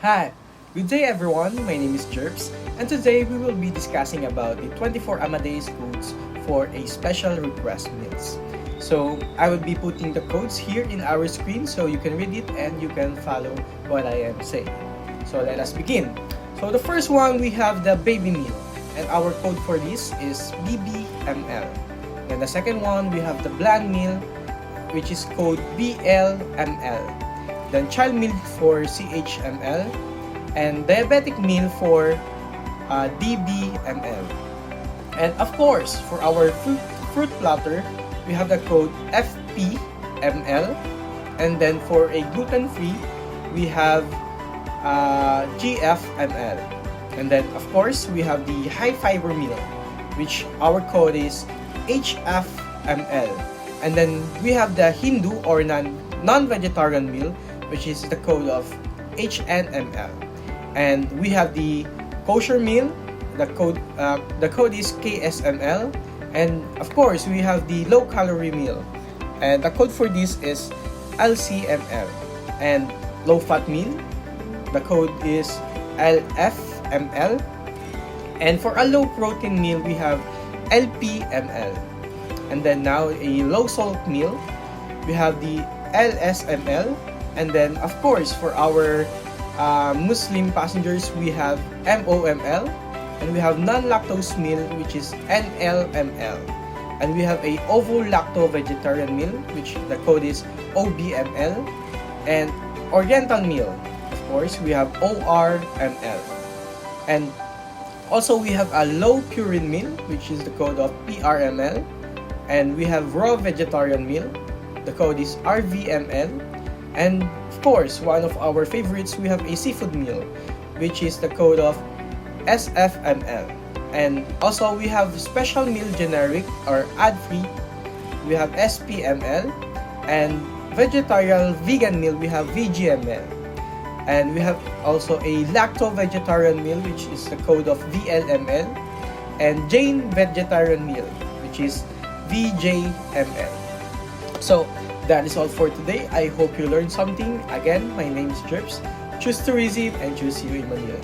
Hi, good day everyone. My name is Jerps, and today we will be discussing about the 24 Amadeus codes for a special request meals. So I will be putting the codes here in our screen so you can read it and you can follow what I am saying. So let us begin. So the first one, we have the baby meal, and our code for this is BBML. Then the second one, we have the bland meal, which is code BLML. Then child meal for CHML, and diabetic meal for DBML. And of course, for our fruit platter, we have the code FPML. And then for a gluten-free, we have GFML. And then of course, we have the high fiber meal, which our code is HFML. And then we have the Hindu or non-vegetarian meal, which is the code of HNML. And we have the kosher meal, the code is KSML. And of course, we have the low calorie meal, and the code for this is LCML. And low fat meal, the code is LFML. And for a low protein meal, we have LPML. And then now a low salt meal, we have the LSML. And then of course, for our Muslim passengers, we have MOML. And we have non-lactose meal, which is NLML. And we have a ovo-lacto vegetarian meal, which the code is OBML. And oriental meal, of course, we have ORML. And also we have a low purine meal, which is the code of PRML. And we have raw vegetarian meal, the code is RVML. And of course, one of our favorites, we have a seafood meal, which is the code of SFML. And also we have special meal generic or ad-free, we have SPML. And vegetarian vegan meal, we have VGML. And we have also a lacto vegetarian meal, which is the code of VLML. And Jain vegetarian meal, which is VJML. So that is all for today. I hope you learned something. Again, my name is Jerps. Choose tourism and choose you in Manila.